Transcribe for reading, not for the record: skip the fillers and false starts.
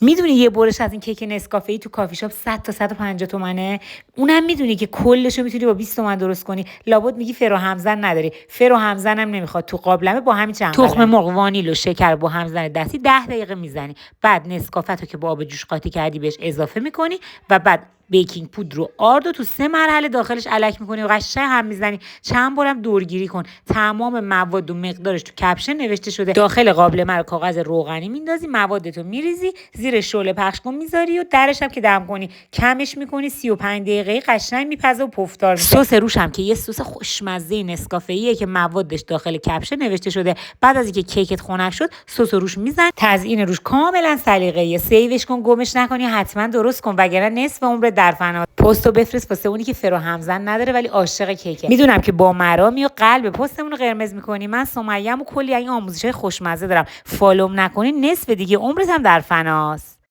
میدونی یه برش از این کیک نسکافه تو کافی شاپ 100 تا 150 تومنه؟ اونم میدونی که کلشو میتونی با 20 تومن درست کنی. لابد میگی فرو همزن نداری. فرو همزنم نمیخواد، تو قابلمه با همین چند تخم مرغ، وانیل و شکر با همزن دستی 10 دقیقه میزنی. بعد نسکافه تو که با آب جوش قاطی کردی بهش اضافه میکنی و بعد بیکینگ پودر و آرد تو 3 مرحله داخلش الک میکنی و قشنگ هم میزنی. چند بارم دورگیری کن. تمام مواد و مقدارش تو کپشن نوشته شده. داخل قابلمه رو کاغذ روغنی میندازی، موادتو میریزی، زیر شعله پخش کن میذاری و درش هم که دم کنی کمش میکنی 35 دقیقه قشنگ میپزه و پفدار میشه. سس روش هم که یه سس خوشمزه نسکافه‌ایه که موادش داخل کپشن نوشته شده. بعد از اینکه کیکت خنک شد سس روش میزن. تزیین روش کاملا سلیقه‌ایه. سیوش کن، گمش نکنی، حتما درست کن وگرنه نصف عمر در فنا. پستو بفرست واسه اونی که فرو همزن نداره ولی عاشق کیکه. میدونم که با مرامی و قلب پستمون رو قرمز میکنی. من سمیه‌ام و کلی این آموزشای خوشمزه دارم. فالوم نکنی نصف دیگه عمرت هم در فناست.